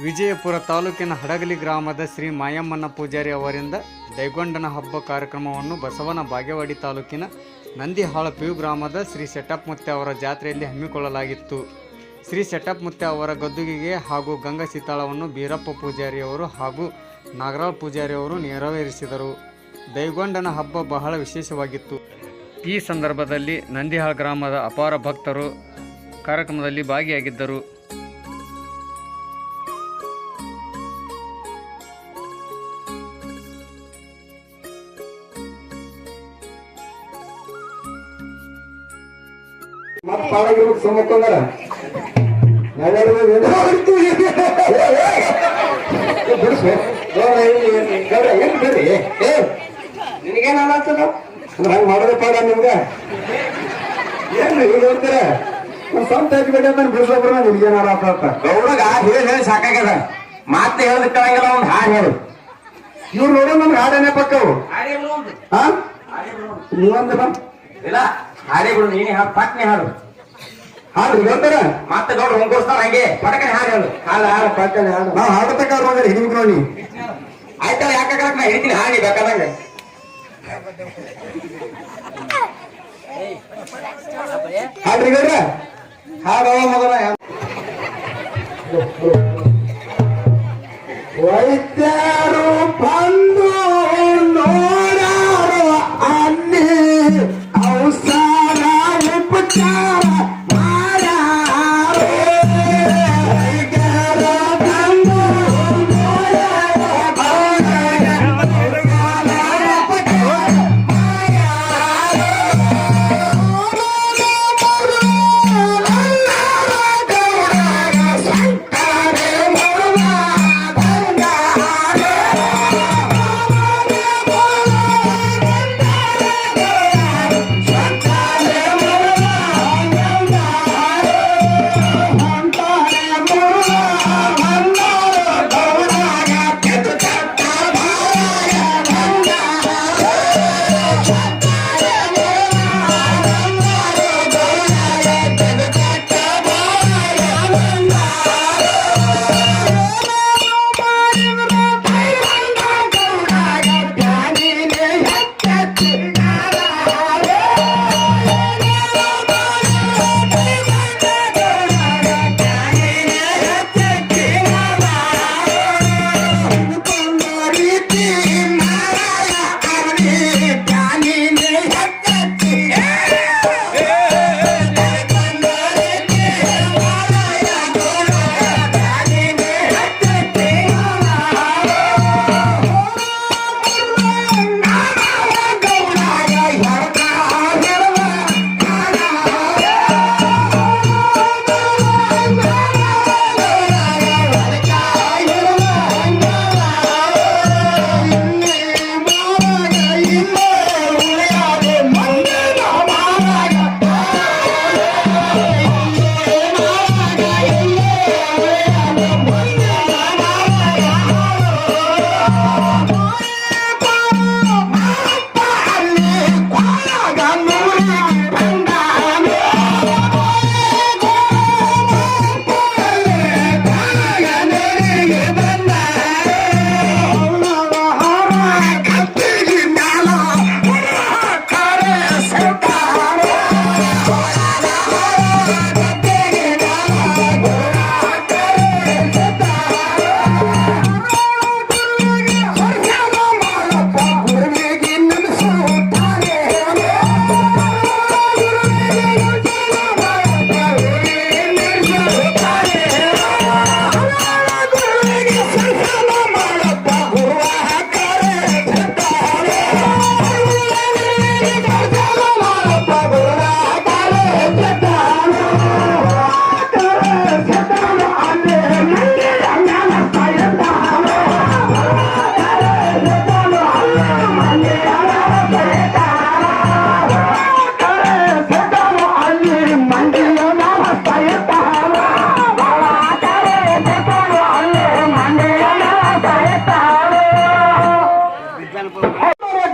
ವಿಜಯಪುರ ತಾಲೂಕಿನ ಹಡಗಲಿ ಗ್ರಾಮದ ಶ್ರೀ ಮಾಯಮ್ಮನ ಪೂಜಾರಿ ಅವರಿಂದ ದೈಗೊಂಡನ ಹಬ್ಬ ಕಾರ್ಯಕ್ರಮವನ್ನು ಬಸವನ ಬಾಗೇವಾಡಿ ತಾಲೂಕಿನ ನಂದಿಹಾಳ ಪಿಯು ಗ್ರಾಮದ ಶ್ರೀ ಸೆಟಪ್ ಮುತ್ಯ ಅವರ ಜಾತ್ರೆಯಲ್ಲಿ ಹಮ್ಮಿಕೊಳ್ಳಲಾಗಿತ್ತು. ಶ್ರೀ ಸೆಟಪ್ ಮುತ್ಯ ಅವರ ಗದ್ದುಗೆಗೆ ಹಾಗೂ ಗಂಗಾ ಸೀತಾಳವನ್ನು ಬೀರಪ್ಪ ಪೂಜಾರಿಯವರು ಹಾಗೂ ನಾಗರಾಳ್ ಪೂಜಾರಿಯವರು ನೆರವೇರಿಸಿದರು. ದೈಗೊಂಡನ ಹಬ್ಬ ಬಹಳ ವಿಶೇಷವಾಗಿತ್ತು. ಈ ಸಂದರ್ಭದಲ್ಲಿ ನಂದಿಹಾಳ ಗ್ರಾಮದ ಅಪಾರ ಭಕ್ತರು ಕಾರ್ಯಕ್ರಮದಲ್ಲಿ ಭಾಗಿಯಾಗಿದ್ದರು. ನಿನಗೇನ ಹಂಗ ಮಾಡೋದೇ ಪಾಡ ನಿಮ್ಗೆ ಏನು ಈಗ ಹೇಳ್ತೀರ ಒಂದ್ ಸ್ವಂತ ಹಾಕಿಬೇಡಿ ಅಂತ ಬಿಡಿಸೋಬ್ರ ನಿಮ್ಗೇನಾರ ಗೌಡಗ ಹೇಳಿ ಸಾಕಾಗ್ಯದ. ಮಾತೆ ಹೇಳದಕ್ಕೆ ಕೇಳಂಗಿಲ್ಲ, ಒಂದ್ ಹಾಡು ಹೇಳು. ಇವ್ರು ನೋಡೋ ನಮ್ಗೆ ಹಾಡೇನೆ ಪಕ್ಕವು ನೀವಂದಿಲ್ಲ ಇಲ್ಲ ಹಾಡೇ ಬಿಡು. ನೀನೇ ಹಾಡು ಪಟ್ನೆ ಹಾಡು ಹಾಡ್ರಿ ಹೇಳ್ತಾರ ಮತ್ತೆ ಗೌಡ್ರು ಹೊಂಗೋಸ್ತಾರ ಹಂಗೆ ಪಟಕನೆ ಹಾಡು ಹೇಳು. ಹಾಡು ಹಾಡು ಪಟ್ಟನೆ ಹಾಡು. ನಾವು ಹಾಡತಕ್ಕ ಅವ್ರ ಹಿಡಿಬೇಕು ನೋಡಿ. ಆಯ್ತಲ್ಲ ಯಾಕಾಗ ನಾ ಹೇಳ್ತೀನಿ ಹಾಡಿ ಬೇಕಾದಂಗ ಹಾಡ್ರಿ ಗೌಡ್ರ ಹಾಡವ ಮಗನ. ವೈದ್ಯರು ಬಂದು ನೋಡಾರು ಅಲ್ಲಿ ಔಷಧ ಉಪಚಾರ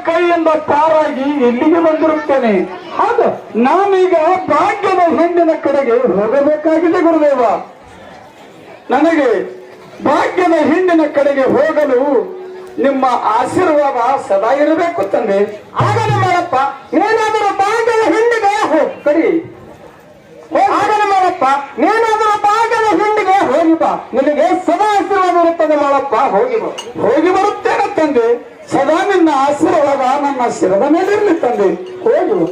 ಕೈಯಿಂದ ಪಾರಾಗಿ ಎಲ್ಲಿಗೆ ಬಂದಿರುತ್ತೇನೆ. ಹೌದು, ನಾನೀಗ ಭಾಗ್ಯದ ಹೆಣ್ಣಿನ ಕಡೆಗೆ ಹೋಗಬೇಕಾಗಿದೆ ಗುರುದೇವ. ನನಗೆ ಭಾಗ್ಯದ ಹಿಂದಿನ ಕಡೆಗೆ ಹೋಗಲು ನಿಮ್ಮ ಆಶೀರ್ವಾದ ಸದಾ ಇರಬೇಕು ತಂದೆ. ಆಗಲಿ ಮಾಡಪ್ಪ, ನೀನಾದರೂ ಭಾಗ್ಯದ ಹಿಂದಿಗೆ ಕಡಿ. ಆಗಲಿ ಮಾಡಪ್ಪ, ನೀನಾದರೂ ಭಾಗ್ಯದ ಹಿಂದಿಗೆ ಹೋಗಿ ಬಾ. ನಿನಗೆ ಸದಾ ಆಶೀರ್ವಾದ ಇರುತ್ತದೆ ಮಾಡಪ್ಪ. ಹೋಗಿ ಬರುತ್ತೇನೆ ತಂದೆ. ಸದಾ ನಿನ್ನ ಆಶೀರ್ವಾದ ನನ್ನ ಶಿರದ ಮೇಲೆ ಇರಲಿ ತಂದೆ. ಹೋಗಿ ಬಾ.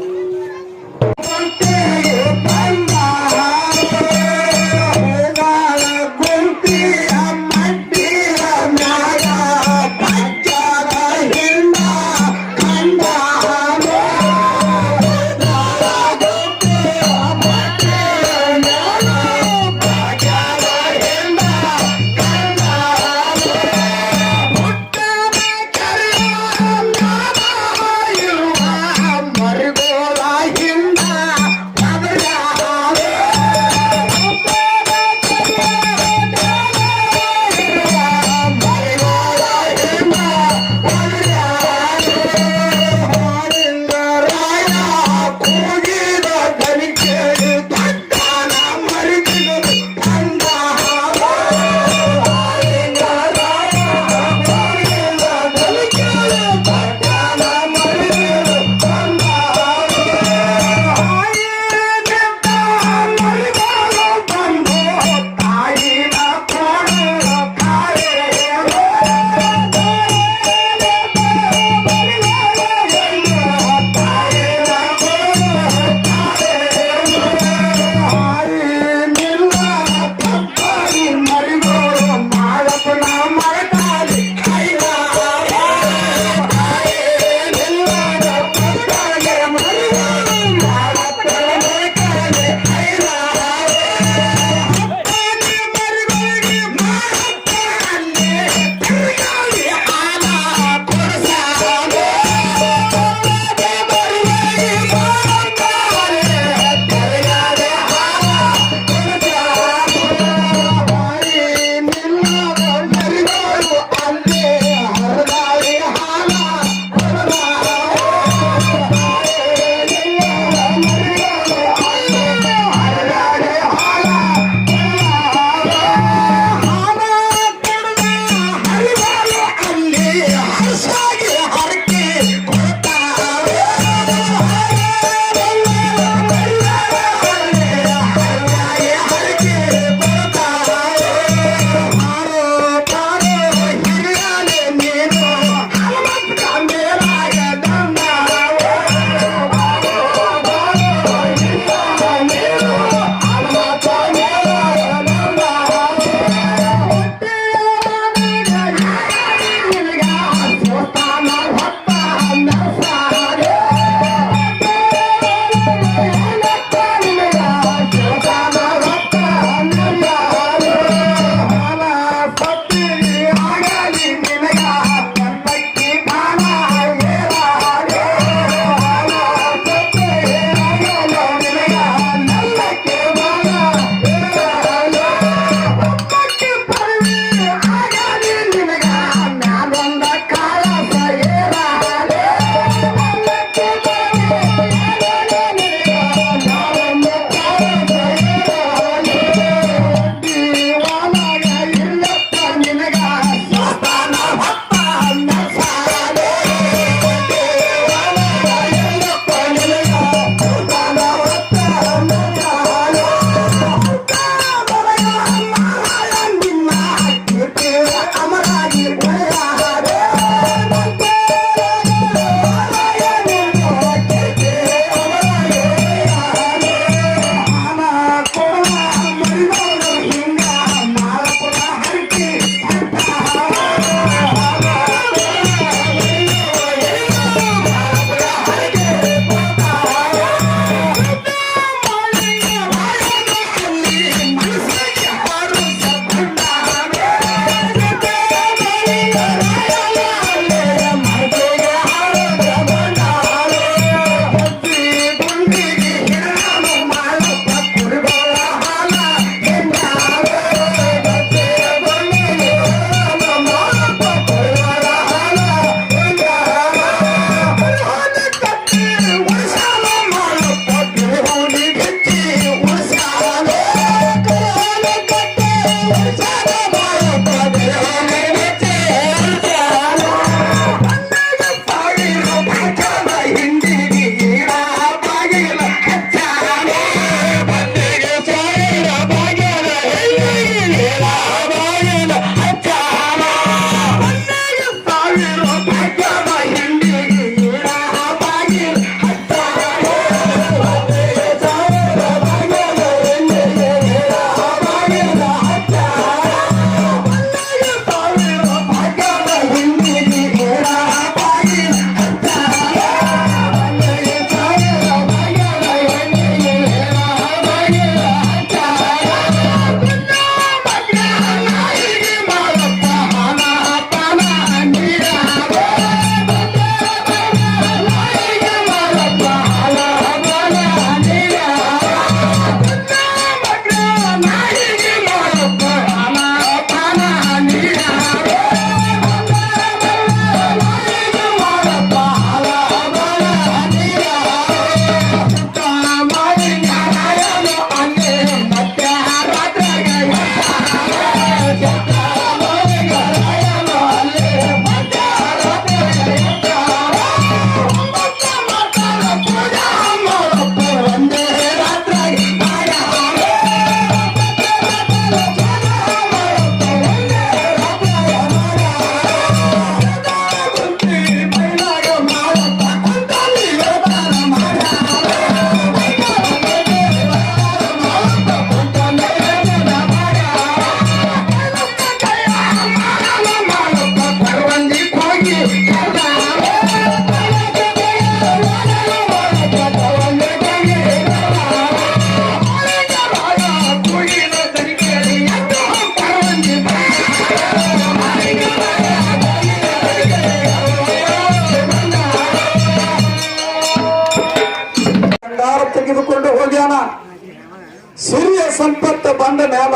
ಸಿರಿಯ ಸಂಪತ್ತು ಬಂದ ಮೇಲ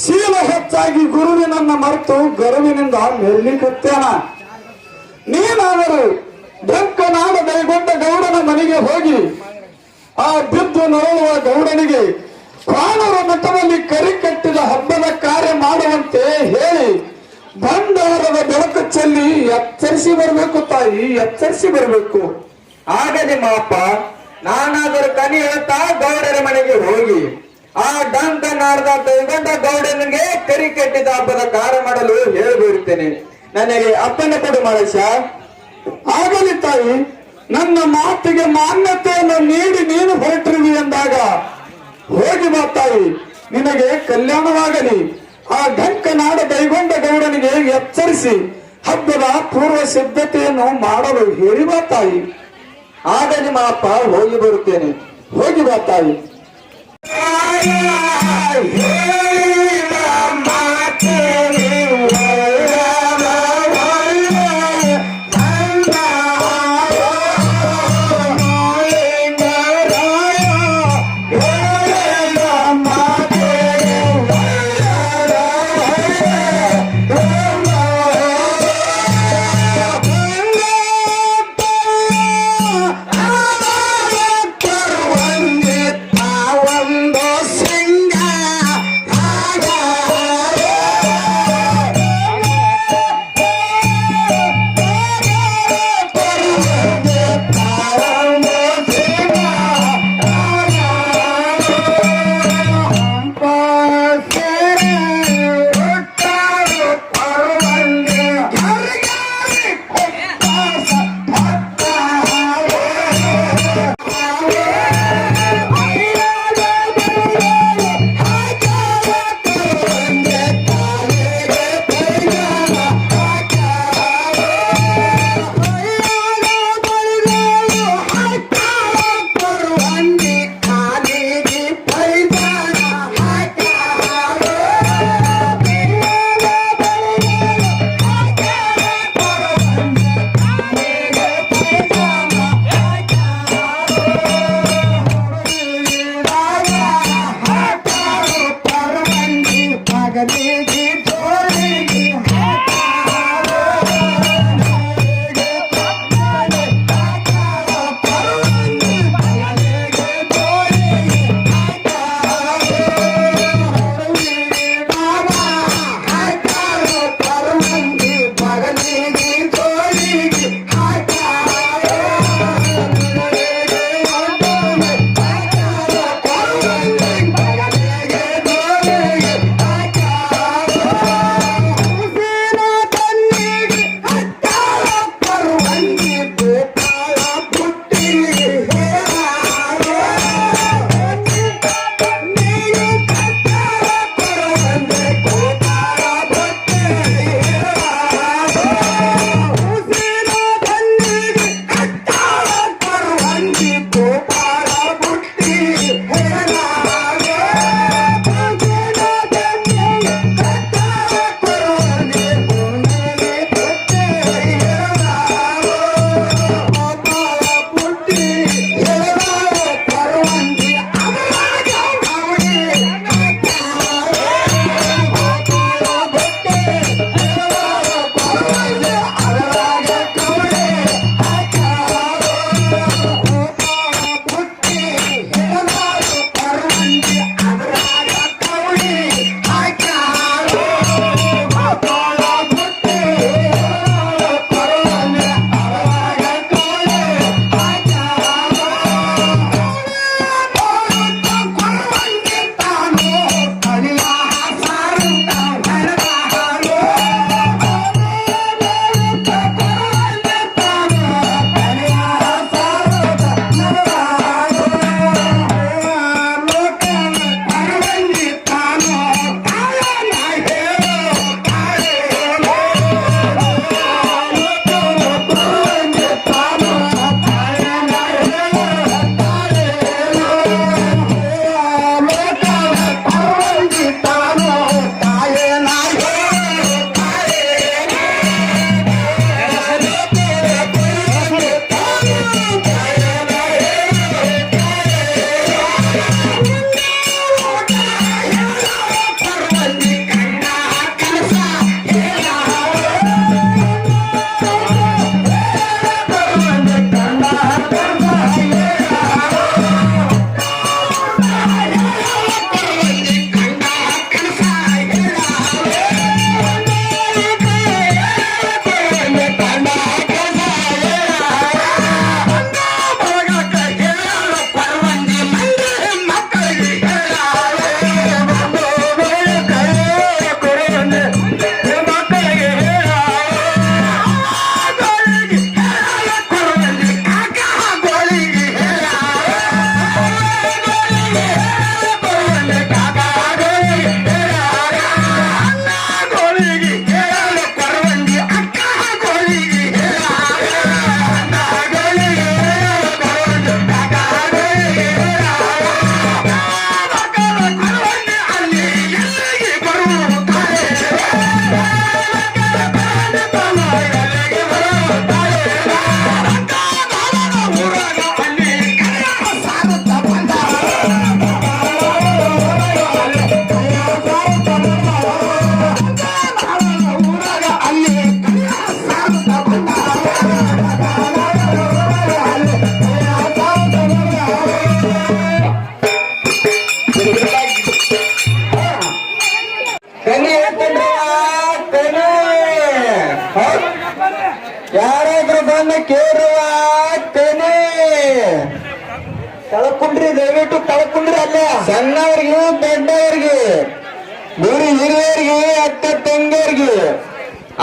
ಶೀಲ ಹೆಚ್ಚಾಗಿ ಗುರುವಿನನ್ನ ಮರೆತು ಗರುವಿನಿಂದ ಮೆರಲಿಕತ್ತೇನ. ನೀನಾದರೂ ಡಂಕನಾಡ ದೈಗೊಂಡ ಗೌಡನ ಮನೆಗೆ ಹೋಗಿ ಆ ಬಿದ್ದು ನರಳುವ ಗೌಡನಿಗೆ ಪ್ರಾಣರ ಮಠದಲ್ಲಿ ಕರಿ ಕಟ್ಟಿದ ಹಬ್ಬದ ಕಾರ್ಯ ಮಾಡುವಂತೆ ಹೇಳಿ ಭಂಡಾರದ ಬೆಳಕು ಚೆಲ್ಲಿ ಎಚ್ಚರಿಸಿ ಬರಬೇಕು ತಾಯಿ, ಎಚ್ಚರಿಸಿ ಬರಬೇಕು. ಆಗ ನಿಮ್ಮ ಅಪ್ಪ ನಾನಾದರೂ ಕನಿ ಹೇಳ್ತಾ ಗೌಡರ ಮನೆಗೆ ಹೋಗಿ ಆ ಡಂಕ ನಾಡ್ದ ದೈಗೊಂಡ ಗೌಡನಿಗೆ ಕರಿ ಕಟ್ಟಿದ ಹಬ್ಬದ ಕಾರ್ಯ ಮಾಡಲು ಹೇಳಿಬಿಡುತ್ತೇನೆ. ನನಗೆ ಅಪ್ಪನ ಕೊಡು ಮಹೇಶ. ಆಗಲಿ ತಾಯಿ, ನನ್ನ ಮಾತಿಗೆ ಮಾನ್ಯತೆಯನ್ನು ನೀಡಿ ನೀನು ಹೊರಟಿರುವಿ ಎಂದಾಗ ಹೋಗಿ ಬಾ ತಾಯಿ, ನಿನಗೆ ಕಲ್ಯಾಣವಾಗಲಿ. ಆ ಢಂಕನಾಡ ದೈಗೊಂಡ ಗೌಡನಿಗೆ ಎಚ್ಚರಿಸಿ ಹಬ್ಬದ ಪೂರ್ವ ಸಿದ್ಧತೆಯನ್ನು ಮಾಡಲು ಹೇಳಿ ಬಾ ತಾಯಿ. ಆಗ ನಿಮ್ಮ ಅಪ್ಪ ಹೋಗಿ ಬರುತ್ತೇನೆ. ಹೋಗಿ ಬಾ ತಾಯಿ.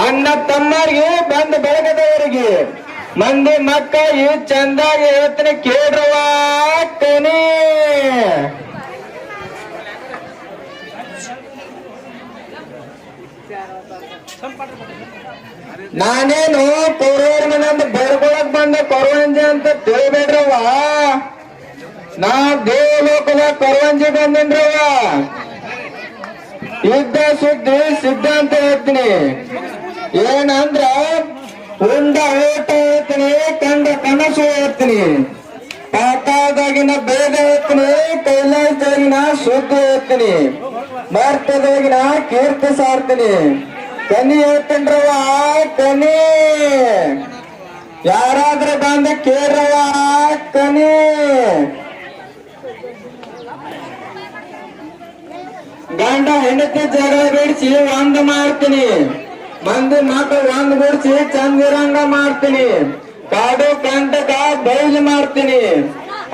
ಅಣ್ಣ ತಮ್ಮರಿಗೆ ಬಂದ ಬೆಳಗದವರಿಗೆ ಮಂದಿ ಮಕ್ಕ ಈ ಚಂದಾಗಿ ಹೇಳ್ತೀನಿ ಕೇಳ್ರವ ಕನಿ. ನಾನೇನು ಕೌರವರ ಮನೆಯಿಂದ ಬೆಳ್ಕೊಳಕ್ ಬಂದ ಕೊರವಂಜಿ ಅಂತ ತಿಳಿಬೇಡ್ರವ. ನಾ ದೇವಲೋಕದ ಕೊರವಂಜಿ ಬಂದೇನ್ರವ. ಯುದ್ಧ ಸುದ್ದಿ ಸಿದ್ಧಾಂತ ಹೇಳ್ತೀನಿ. ಏನಂದ್ರ ಉಂಡ ಊಟ ಹೇಳ್ತೀನಿ, ಕಂಡ ಕನಸು ಹೇಳ್ತೀನಿ, ಪಾತಾದಾಗಿನ ಬೇಗ ಹೇಳ್ತೀನಿ, ಕೈಲಾಸದಾಗಿನ ಸುದ್ದಿ ಹೇಳ್ತೀನಿ, ಭಾರತದಾಗಿನ ಕೀರ್ತಿ ಸಾರ್ತೀನಿ. ಕನಿ ಹೇಳ್ತೀನ್ರವ ಕನಿ. ಯಾರಾದ್ರೂ ಬಂದ ಕೇಳ್ರವ ಕನಿ. ಗಂಡ ಹೆಂಡತಿ ಜಗಳ ಬಿಡಿಸಿ ಒಂದ್ ಮಾಡ್ತೀನಿ, ಮಂದಿ ಮಕ್ಕಳು ಒಂದ್ ಬಿಡಿಸಿ ಚಂದಿರಂಗ ಮಾಡ್ತೀನಿ, ಕಾಡು ಕಂಟಕ ಬಯಲು ಮಾಡ್ತೀನಿ,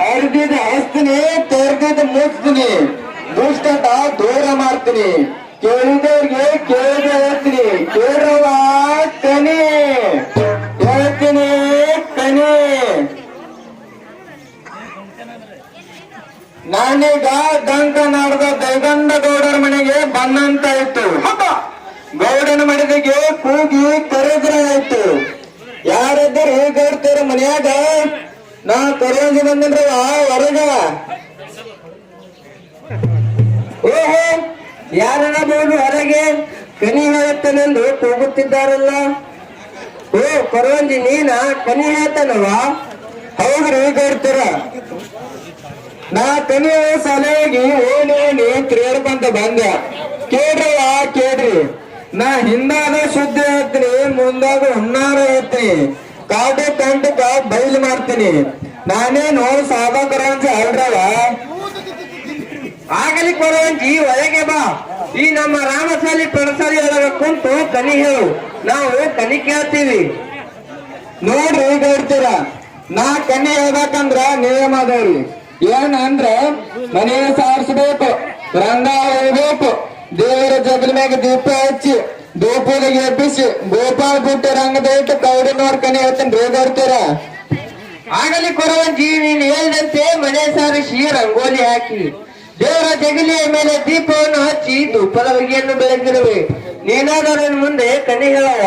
ಹರಿದಿದ ಹಸ್ತೀನಿ, ತೆರೆದಿದ ಮುಚ್ತೀನಿ, ದುಷ್ಟತ ದೂರ ಮಾಡ್ತೀನಿ, ಕೇಳಿದವ್ರಿಗೆ ಕೇಳಿದ ಹೇಳ್ತೀನಿ ಕೇಳ್ರವ ಕನಿ. ಹೇಳ್ತೀನಿ ಕನಿ. ನಾನೀಗ ದಂಕ ನಾಡದ ದೈಗಂಡ ಗೌಡರ ಮನೆಗೆ ಬಂದಂತ ಇತ್ತು. ಗೌಡನ ಮನೆಗೆ ಕೂಗಿ ಕರೆದ್ರ ಆಯ್ತು. ಯಾರಿದ್ದರು ಗೌಡ್ತಾರ ಮನ್ಯಾಗ? ನಾ ಕರೆಯಂಜಿ ಬಂದಿನ್ರವ ಹೊರಗ. ಓಹೋ, ಯಾರನ್ನ ಬೋದು ಹೊರಗೆ ಕನಿ ಹೇಳುತ್ತಾನೆಂದು ಕೂಗುತ್ತಿದ್ದಾರಲ್ಲ. ಓ ಕರವಂಜಿ ನೀನ ಕನಿ ಹೇಳ್ತಾನವ? ಹೌದ್ರಿ ಗೌಡ್ತಾರ. ನಾ ಕನಿ ಸಲುವಾಗಿ ಓಣಿ ತಿರುಗಾಡ್ಕೊಂತ ಬಂದ. ಕೇಳ್ರವ ಕೇಳ್ರಿ. ನಾ ಹಿಂದಾದ ಸುದ್ದಿ ಹೇಳ್ತೀನಿ, ಮುಂದಾಗ ಹುನ್ನಾರ ಹೇಳ್ತೀನಿ, ಕಾಡು ಕಂಟಕ ಬಯಲು ಮಾಡ್ತೀನಿ. ನಾನೇನು ಸಾದಾ ಕರವಂಜಿ ಅಲ್ರವ. ಆಗಲಿ ಕೊರವಂಜಿ ಒಳಗೆ ಬಾ. ಈ ನಮ್ಮ ರಾಮಸಾಲಿ ಪಡಸಾಲಿ ಒಳಗ ಕುಂತು ಕನಿ ಹೇಳು, ನಾವು ಕನಿ ಕೇಳ್ತೀವಿ. ನೋಡ್ರಿ ಗೌಡ್ತೀರ, ನಾ ಕನಿ ಹೇಳ್ಬೇಕಂದ್ರ ನಿಯಮ ಅದಾವ್ರಿ. ಏನಂದ್ರ ಮನೆ ಸಾರಿಸ್ಬೇಕು, ರಂಗ ಹೋಗ್ಬೇಕು, ದೇವರ ಜಗಲ ಮ್ಯಾಗ ದೀಪ ಹಚ್ಚಿ ಧೂಪದಾಗ ಎಬ್ಬಿಸಿ ಗೋಪಾಲ್ ಬಿಟ್ಟು ರಂಗದ ಇಟ್ಟು ಕೌಡಿನವ್ರ ಕನಿ ಹೇಳ್ತೇನೆ ಗೌಡ್ತೀರ. ಆಗಲಿ ಕೊರವಂಜಿ ನೀನ್ ಹೇಳಿದಂತೆ ಮನೆ ಸಾರಿಸಿ ರಂಗೋಲಿ ಹಾಕಿ ದೇವರ ಜಗಲಿಯ ಮೇಲೆ ದೀಪವನ್ನು ಹಚ್ಚಿ ಧೂಪದ ಬಗೆಯನ್ನು ಬೆಳಗಿರುವೆ. ನೀನಾದರೂ ಮುಂದೆ ಕನಿ ಹೇಳವ.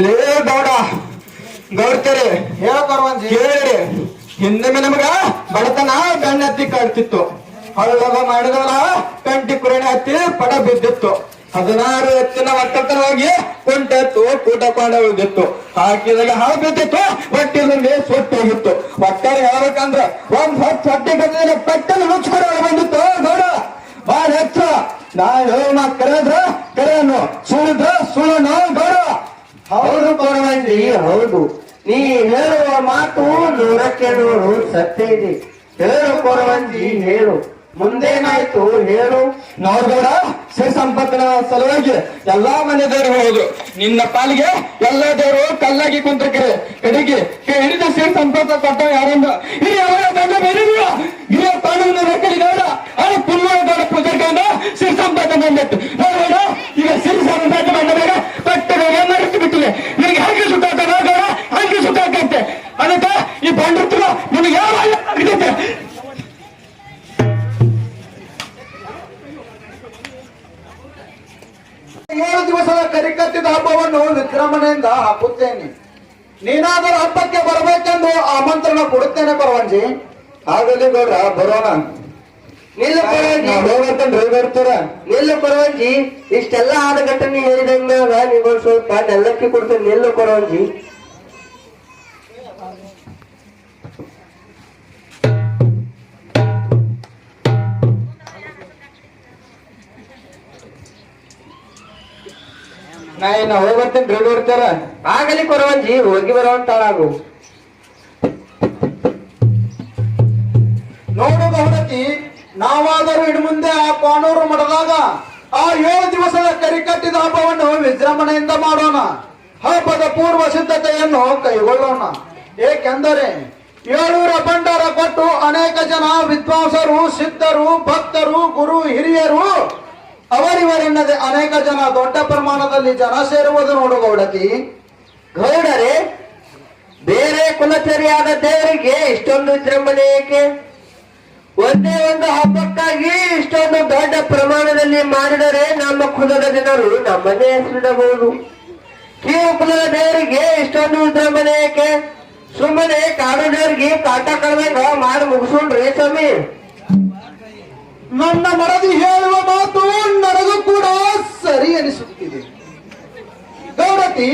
ಲೇ ಗೌಡ ಗೌಡ್ತಾರೆ ಹೇಳ ಕೊರವಂಜಿ ಕೇಳಿ. ಹಿಂದೆ ನಮಗ ಬಡತನ ಗಣ್ಣತ್ತಿ ಕಾಡ್ತಿತ್ತು, ಹಳ್ಳಗ ಮಾಡಿದವಲ್ಲ ಕಂಟಿ ಕುರಣೆ ಹತ್ತಿ ಪಡ ಬಿದ್ದಿತ್ತು. 16 ಎತ್ತಿನ ಒಟ್ಟತನ ಹೋಗಿ ಕುಂಟೆತ್ತು ಕೂಟ ಕೊಂಡ ಉಳಿದಿತ್ತು. ಹಾಕಿದಾಗ ಹಾವು ಬಿದ್ದಿತ್ತು, ಹೊಟ್ಟಿ ತುಂಬಿ ಸುಟ್ಟು ಹೋಗಿತ್ತು. ಒಟ್ಟಾರೆ ಹೇಳ್ಬೇಕಂದ್ರ ಒಂದ್ 10 ಹೊಟ್ಟೆ ಗದ್ದಲ ಪಟ್ಟಲ್ಲಿ ಮುಚ್ಕೊಂಡು ಬಂದಿತ್ತು ಗೌಡ. ಬಾಳ ಹೆಚ್ಚು ನಾ ಹೇಳೋ ಮಾತು ಕರೆದ್ರ ಕರೆಯನ್ನು, ಸುಳಿದ್ರ ಸುಳ್ಳನು ಗೌಡ. ಹೌದು ಕೊರವಂಜಿ ಹೌದು, ನೀ ಹೇಳುವ ಮಾತು 100ಕ್ಕೆ 100 ಸತ್ಯ ಇದೆ. ಹೇಳು ಕೊರವಂಜಿ ಹೇಳು, ಮುಂದೇನಾಯ್ತು ಹೇಳು. ನೋಡ್ಬೇಡ, ಸಿರಿ ಸಂಪತ್ತಿನ ಸಲುವಾಗಿ ಎಲ್ಲಾ ಮನೆ ದೇವರು ಹೋಗುದು, ನಿನ್ನ ಪಾಲಿಗೆ ಎಲ್ಲಾ ದೇವರು ಕಲ್ಲಾಗಿ ಕುಂತಿರ್ತಾರೆ. ಕಡೆಗೆ ಹಿಡಿದ ಸಿರಿ ಸಂಪತ್ತ ಕೊಟ್ಟ ಯಾರೊಂದು ಹಿರಿಯ ಪಾಂಡವನ ರೆಕ್ಕಲಿಗೌಡ ಅಲ್ಲಿ ಪುಲ್ವಾಡ ಪೂಜೆಗೊಂಡ ಸಿರಿ ಸಂಪತ್ತ ಬಂದಿತ್ತು. ನೋಡ್ಬೇಡ, ಈಗ ಸಿರಿ ಸಂಪತ್ತ ಬಂದ ಮೇಲೆ ಪಟ್ಟಗಳಿಗೆ ಮರೆತು ಬಿಟ್ಟಿದೆ. ನಿನಗೆ ಹಾಗೆ ಸುತ್ತಾಕ ಗೌಡ, ಹಾಗೆ ಸುತ್ತಾಕತ್ತೆ. ಅದಕ್ಕೆ ಈ ಬಂಡಿರ್ತೀರ ನಿನಗೆ ಯಾವ ಆಗಿರುತ್ತೆ. 7 ದಿವಸದ ಕರಿಕತ್ತಿದ ಹಬ್ಬವನ್ನು ವಿಜೃಂಭಣೆಯಿಂದ ಹಾಕುತ್ತೇನೆ. ನೀನಾದರೂ ಹಬ್ಬಕ್ಕೆ ಬರಬೇಕೆಂದು ಆಮಂತ್ರಣ ಕೊಡುತ್ತೇನೆ ಕೊರವಂಜಿ. ಆಗಲಿ ಗೌಡ್ರ, ಬರೋಣ. ನಿಲ್ಲು ಕೊರವಂಜಿ, ಇಷ್ಟೆಲ್ಲ ಆದ ಘಟನೆ ಹೇಳಿದಂಗ ನೀವು ಸ್ವಲ್ಪ ನೆಲ್ಲಕ್ಕಿ ಕೊಡ್ತೇನೆ. ನಿಲ್ಲು ಕೊರವಂಜಿ. ನಾ ಹೋಗ್ಬರ್ತೇನೆ ರೆಡಿ ಇರ್ತಾರ. ಆಗಲಿ ಕೊರವಂಜಿ, ಹೋಗಿ ಬರುವಂತಾಳಾಗು. ನೋಡು ಗೌಡತಿ, ನಾವಾದರೂ ಇನ್ನು ಮುಂದೆ ಆ ಕಾನೂರು ಮಠದಾಗ ಆ 7 ದಿವಸದ ಕರಿಕಟ್ಟಿದ ಹಬ್ಬವನ್ನು ವಿಜೃಂಭಣೆಯಿಂದ ಮಾಡೋಣ. ಹಬ್ಬದ ಪೂರ್ವ ಸಿದ್ಧತೆಯನ್ನು ಕೈಗೊಳ್ಳೋಣ. ಏಕೆಂದರೆ 7 ಭಂಡಾರ ಕೊಟ್ಟು ಅನೇಕ ಜನ ವಿದ್ವಾಂಸರು, ಸಿದ್ಧರು, ಭಕ್ತರು, ಗುರು ಹಿರಿಯರು ಅವರಿವರೆನ್ನದೆ ಅನೇಕ ಜನ ದೊಡ್ಡ ಪ್ರಮಾಣದಲ್ಲಿ ಜನ ಸೇರುವುದು ನೋಡು ಗೌಡತಿ. ಗೌಡರೇ, ಬೇರೆ ಕುಲಚರಿಯಾದ ದೇವರಿಗೆ ಇಷ್ಟೊಂದು ವಿಜೃಂಭಣೆ ಏಕೆ? ಒಂದೇ ಒಂದು ಹಬ್ಬಕ್ಕಾಗಿ ಇಷ್ಟೊಂದು ದೊಡ್ಡ ಪ್ರಮಾಣದಲ್ಲಿ ಮಾಡಿದರೆ ನಮ್ಮ ಕುಲದ ಜನರು ನಮ್ಮನ್ನೇ ಹೆಸರಿಡಬಹುದು. ಕೀವು ಕುಲದ ದೇವರಿಗೆ ಇಷ್ಟೊಂದು ವಿಜೃಂಭಣೆ ಏಕೆ? ಸುಮ್ಮನೆ ಕಾಡು ದೇವರಿಗೆ ಕಾಟ ಕಳೆದಾಗ ಮಾಡಿ ಮುಗಿಸೋಣ್ರಿ ಸ್ವಾಮಿ. ನನ್ನ ಮರದಿ ಹೇಳುವ ಮಾತು ನನಗೂ ಕೂಡ ಸರಿ ಅನಿಸುತ್ತಿದೆ ಗೌಡತಿ.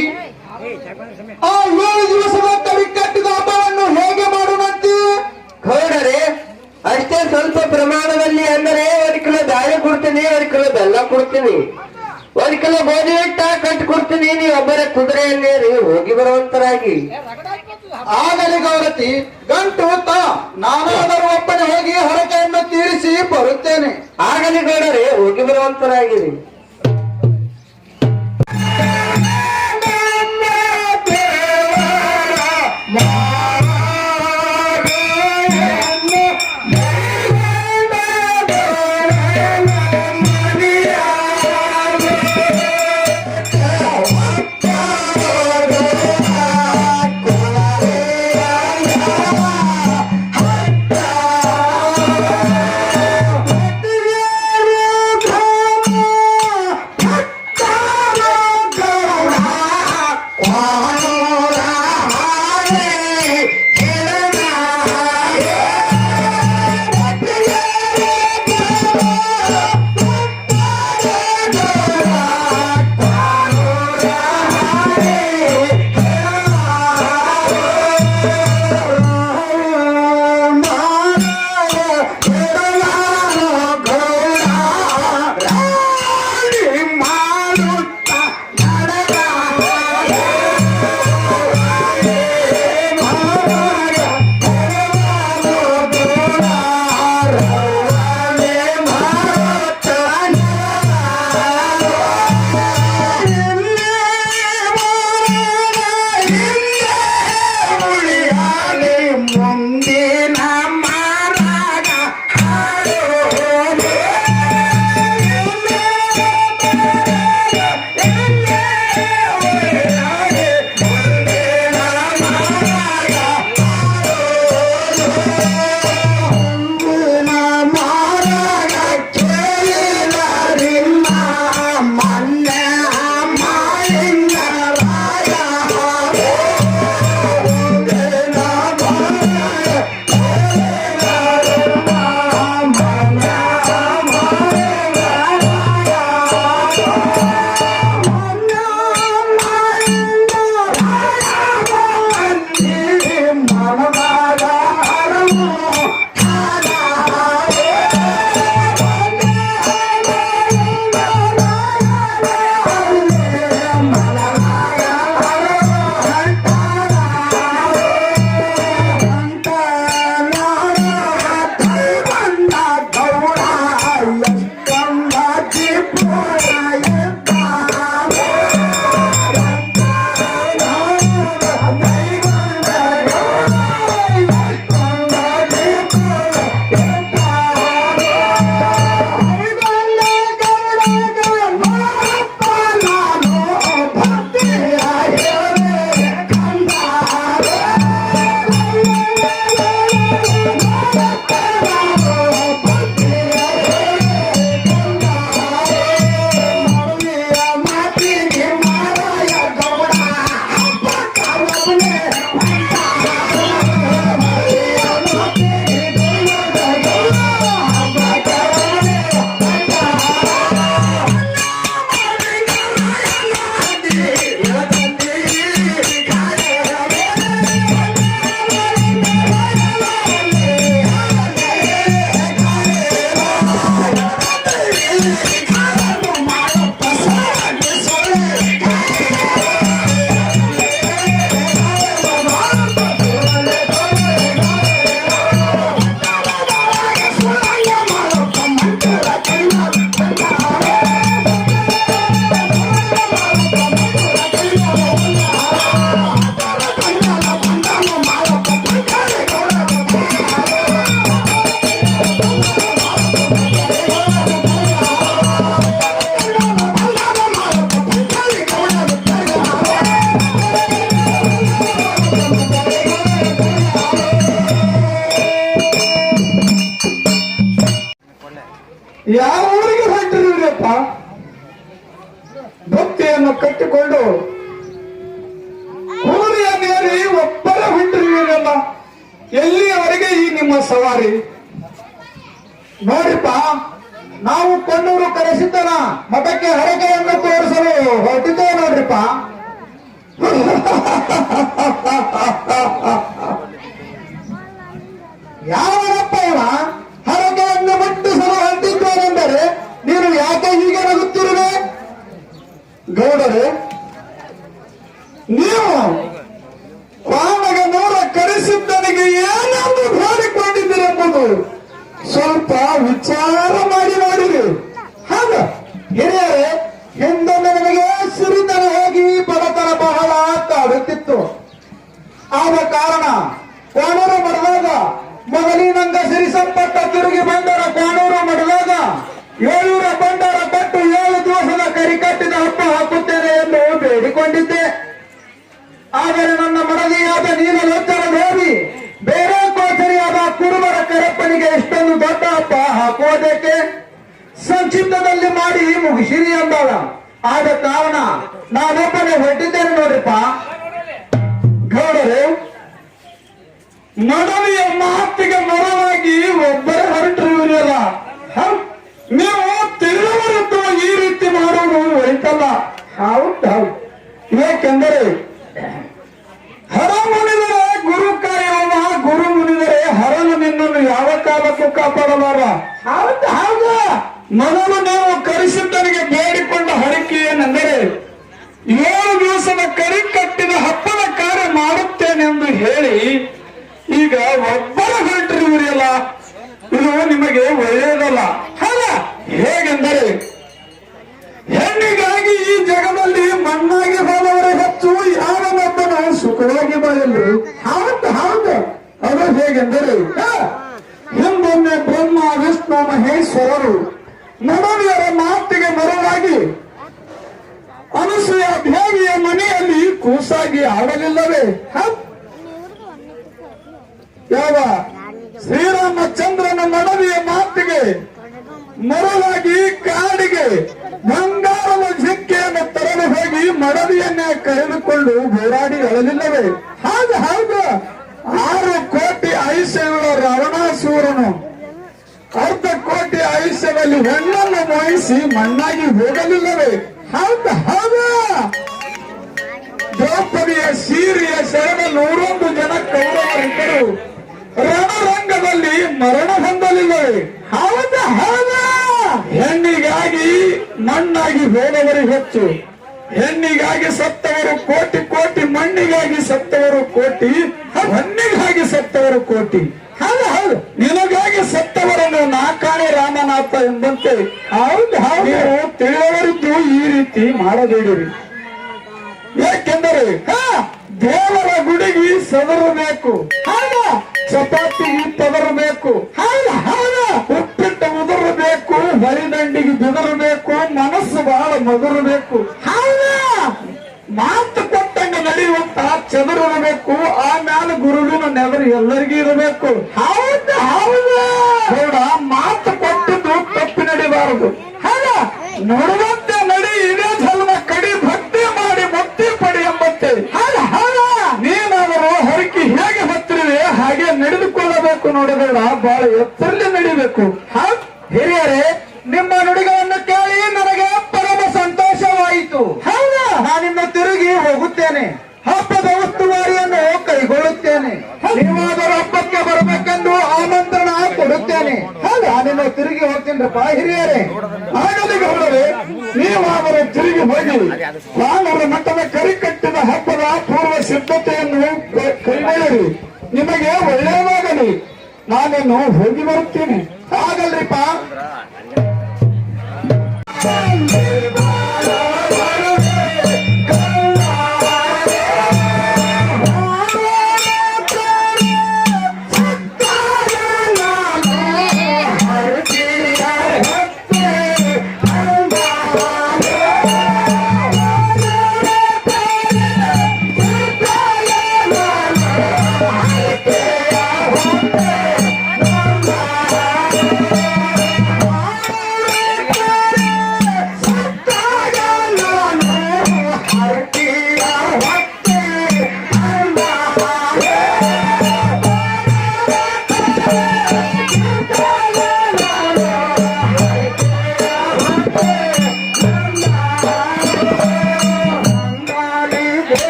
ಆ 7 ದಿವಸದ ಕರಿಕಟ್ಟಿದ ಹಬ್ಬವನ್ನು ಹೇಗೆ ಮಾಡೋಣಂತೆ? ಗೌಡರೇ, ಅಷ್ಟೇ ಸ್ವಲ್ಪ ಪ್ರಮಾಣದಲ್ಲಿ ಅಂದರೆ 1 ಕಿಲೋ ದಾಳಿ ಕೊಡ್ತೀನಿ, 1 ಕಿಲೋ ಬೆಲ್ಲ ಕೊಡ್ತೀನಿ, 1 ಕಿಲೋ ಗೋಧಿ ಹಿಟ್ಟ ಕಟ್ಟಿ ಕೊಡ್ತೀನಿ. ನೀವು ಒಬ್ಬರೇ ಕುದುರೆಯನ್ನೇರಿ ಹೋಗಿ ಬರುವಂತರಾಗಿ. ಆಗಲಿ ಗೌರತಿ, ಗಂಟು ನಾನಾದರೂ ಒಬ್ಬನೇ ಹೋಗಿ ಹರಕೆಯನ್ನು ತೀರಿಸಿ ಬರುತ್ತೇನೆ. ಆಗಲಿ ಗೌಡರೇ, ಹೋಗಿ ಬರುವಂತರಾಗಿರಿ. ಯಾವ ಊರಿಗೆ ಹೊರಟಿರಪ್ಪ? ಭಕ್ತಿಯನ್ನು ಕಟ್ಟಿಕೊಂಡು ಊರಿಯ ಮೇರಿ ಒಬ್ಬರ ಹೊಂಟಿರುವಿರಲ್ಲ. ಎಲ್ಲಿಯವರೆಗೆ ಈ ನಿಮ್ಮ ಸವಾರಿ? ನೋಡಿಪ್ಪ, ನಾವು ಕೊಣ್ಣೂರು ಕರೆಸಿದ್ದನ ಮಠಕ್ಕೆ ಹರಕೆಯನ್ನು ತೋರಿಸಲು ಹೊರಟಿದ್ದೇವೆ ನೋಡ್ರಿಪ್ಪ. ಯಾವನಪ್ಪ ಇವ? ಹರಕೆಯನ್ನು ಮುಟ್ಟಿಸಲು ಹೊರಟಿದ್ದೇನೆಂದರೆ ನೀನು ಯಾಕೆ ಹೀಗೆ ನಗುತ್ತಿರುವೆ? ಗೌಡರೇ, ನೀವು ಕ್ವಾಮಗನೂರ ಕರೆಸಿದ್ದನಿಗೆ ಏನೆಂದು ಹೇಳಿಕೊಂಡಿದ್ದೀರೆಂಬುದು ಸ್ವಲ್ಪ ವಿಚಾರ ಮಾಡಿ ನೋಡಿರಿ. ಹಾಗ ಹಿರಿಯರೇ, ಹಿಂದೊಮ್ಮೆ ನನಗೆ ಸಿರಿತನ ಹೋಗಿ ಬಡತನ ಬಹಳ ಕಾಡುತ್ತಿತ್ತು. ಆದ ಕಾರಣ ಕೋಣೂರು ಮಡದಾಗ ಮೊದಲಿನಂಗ ಸಿರಿ ಸಂಪತ್ತ ತಿರುಗಿ ಬಂದರ ಕೋಣೂರು ಮಡದಾಗ 700 ಬಂಡಾರ ಕೊಟ್ಟು 7 ದಿವಸದ ಕರಿಕಟ್ಟಿದ ಹಬ್ಬ ಹಾಕುತ್ತೇನೆ ಎಂದು ಬೇಡಿಕೊಂಡಿದ್ದೆ. ಆದರೆ ನನ್ನ ಮಡದಿಯಾದ ನೀಲಲೋಚನ ದೇವಿ ಬೇರೆ ಕೋಚರಿಯಾದ ಕುರುಬರ ಕರಪ್ಪನಿಗೆ ಇಷ್ಟೊಂದು ದೊಡ್ಡ ಹಬ್ಬ ಹಾಕುವುದಕ್ಕೆ ಸಂಕ್ಷಿಪ್ತದಲ್ಲಿ ಮಾಡಿ ಮುಗಿಸಿರಿ ಎಂದಾಳ. ಆದ ಕಾರಣ ನಾನೊಬ್ಬನೇ ಹೊರಟಿದ್ದೇನೆ ನೋಡ್ರಿಪ್ಪ. ಗೌಡರು, ಮಡವಿಯ ಮಾತಿಗೆ ಮರವಾಗಿ ಒಬ್ಬರೇ ಹೊರಟಿರುವುದಿಲ್ಲ. ನೀವು ತಿಳಿದವರದ್ದು ಈ ರೀತಿ ಮಾಡುವುದು ಒಳಿತಲ್ಲ. ಹೌದು, ಏಕೆಂದರೆ ಹರ ಮುನಿದರೆ ಗುರು ಕಾಯುವ, ಗುರು ಮುನಿದರೆ ಹರನು ನಿನ್ನನ್ನು ಯಾವ ಕಾಲಕ್ಕೂ ಕಾಪಾಡಲಾರ. ಹೌದು ಹೌದು. ಮೊದಲು ನೀವು ಕರೆಸಿದ್ದನಿಗೆ ಬೇಡಿಕೊಂಡ ಹರಕೆ ಏನೆಂದರೆ 7 ದಿವಸದ ಕರಿ ಕಟ್ಟಿದ ಹಬ್ಬದ ಕಾರ್ಯ ಮಾಡುತ್ತೇನೆಂದು ಹೇಳಿ ಈಗ ಒಬ್ಬರ ಹೊರಟಿರುವುದಿಲ್ಲ. ಇದು ನಿಮಗೆ ಒಳ್ಳೆಯದಲ್ಲ. ಅಲ್ಲ, ಹೇಗೆಂದರೆ ಹೆಣ್ಣಿಗಾಗಿ ಈ ಜಗದಲ್ಲಿ ಮಣ್ಣಾಗಿ ಹೋದವರ ಹೆಚ್ಚು ಯಾವನೊಬ್ಬನು ಸುಖವಾಗಿ ಬರಲು. ಹೌದು ಹೌದು. ಅದು ಹೇಗೆಂದರೆ ಹಿಂದೊಮ್ಮೆ ಬ್ರಹ್ಮ ವಿಷ್ಣು ಮಹೇಶ್ವರರು ಮಡವಿಯರ ಮಾತಿಗೆ ಮರವಾಗಿ ಅನಸೂಯ ದೇವಿಯ ಮನೆಯಲ್ಲಿ ಕೂಸಾಗಿ ಆಡಲಿಲ್ಲವೇ? ಯಾವ ಶ್ರೀರಾಮಚಂದ್ರನ ಮಡವಿಯ ಮಾತಿಗೆ ಮರವಾಗಿ ಕಾಡಿಗೆ ಬಂಗಾರದ ಜಿಂಕೆಯನ್ನು ತರಲು ಹೋಗಿ ಮಡವಿಯನ್ನೇ ಕರೆದುಕೊಂಡು ಹೋರಾಡಿ ಅಳಲಿಲ್ಲವೇ? ಹೌದು ಹೌದು. 6 ಕೋಟಿ ಆಯುಷ್ಯವುಳ್ಳ ರಾವಣಾಸುರನು 1/2 ಕೋಟಿ ಆಯುಷ್ಯದಲ್ಲಿ ಹೆಣ್ಣನ್ನು ಮೋಹಿಸಿ ಮಣ್ಣಾಗಿ ಹೋಗಲಿಲ್ಲವೇ? ಹೌದು ಹೌದು. ದ್ರೌಪದಿಯ ಸೀರೆಯ ಶರಣ 101 ಜನ ಕೌರವರಿದ್ದರು ರಣರಂಗದಲ್ಲಿ ಮರಣ ಹೊಂದಲಿಲ್ಲವೇ? ಹೌದು ಹೌದು. ಹೆಣ್ಣಿಗಾಗಿ ಮಣ್ಣಾಗಿ ಹೋದವರು ಹೆಚ್ಚು. ಹೆಣ್ಣಿಗಾಗಿ ಸತ್ತವರು ಕೋಟಿ ಕೋಟಿ, ಮಣ್ಣಿಗಾಗಿ ಸತ್ತವರು ಕೋಟಿ, ಹೆಣ್ಣಿಗಾಗಿ ಸತ್ತವರು ಕೋಟಿ. ಹೌದು ಹೌದು. ನಿನಗಾಗಿ ಸತ್ತವರನ್ನು ನಾಕಾಣೆ ರಾಮನಾಥ ಎಂಬಂತೆ. ಹೌದು ಹೌದು. ನೀವು ತಿಳಿದವರಿದ್ದು ಈ ರೀತಿ ಮಾಡಬೇಡಿರಿ. ಏಕೆಂದರೆ ದೇವರ ಗುಡಿಗೆ ಸದರಬೇಕು, ಚಪಾತಿಗೆ ಪದರಬೇಕು, ಉಪ್ಪಿಟ್ಟು ಉದುರಬೇಕು, ಬರಿದಂಡಿಗೆ ಬಿದರಬೇಕು, ಮನಸ್ಸು ಬಹಳ ಮಧುರಬೇಕು. ಮಾತು ಕೊಟ್ಟಂಗೆ ನಡೆಯುವಂತ ಚದುರಿರಬೇಕು. ಆಮೇಲೆ ಗುರುವಿನ ನೆವರು ಎಲ್ಲರಿಗೂ ಇರಬೇಕು. ಹೌದು ಹೌದು. ನೋಡ, ಮಾತು ಕೊಟ್ಟಿದ್ದು ತಪ್ಪಿ ನಡಿಬಾರದು. ನೋಡುವಂತೆ ನಡಿ, ಇದೇ ಜನ್ಮ ಕಡಿ, ಭಕ್ತಿ ಮಾಡಿ ಮುಕ್ತಿ ಪಡಿ ಎಂಬಂತೆ. ನೀನಾದರೂ ಹರಕೆ ಹೇಗೆ ಹೊತ್ತಿರುವೆ ಹಾಗೆ ನಡೆದುಕೊಳ್ಳಬೇಕು. ನೋಡಿಬೇಡ, ಬಹಳ ಎತ್ತರಲ್ಲಿ ನಡಿಬೇಕು. ಹಿರಿಯರೇ, ನಿಮ್ಮ ನುಡಿಗಳನ್ನು ಕೇಳಿ ನನಗೆ ಪರಮ ಸಂತೋಷವಾಯಿತು. ಹೌದಾ? ನಾನಿನ್ನ ತಿರುಗಿ ಹೋಗುತ್ತೇನೆ. ಹಬ್ಬದ ಉಸ್ತುವಾರಿಯನ್ನು ಕೈಗೊಳ್ಳುತ್ತೇನೆ. ನೀವಾದರೂ ಹಬ್ಬಕ್ಕೆ ಬರಬೇಕೆಂದು ಆಮಂತ್ರಣ ಕೊಡುತ್ತೇನೆ. ನಾನಿನ್ನ ತಿರುಗಿ ಹೋಗ್ತೇನ್ರಪ್ಪ. ಹಿರಿಯರೇ, ಆಗಲಿ ಗೌಡರೇ, ನೀವಾದರೂ ತಿರುಗಿ ಹೋಗಿ ನಾನವರ ಮಠದ ಕರಿಕಟ್ಟಿದ ಹಬ್ಬದ ಪೂರ್ವ ಸಿದ್ಧತೆಯನ್ನು ಕೈಗೊಳ್ಳಿರಿ. ನಿಮಗೆ ಒಳ್ಳೆಯದಾಗಲಿ. ನಾನೇನು ಹೋಗಿ ಬರುತ್ತೇನೆ. ಆಗಲ್ರಿಪ್ಪ.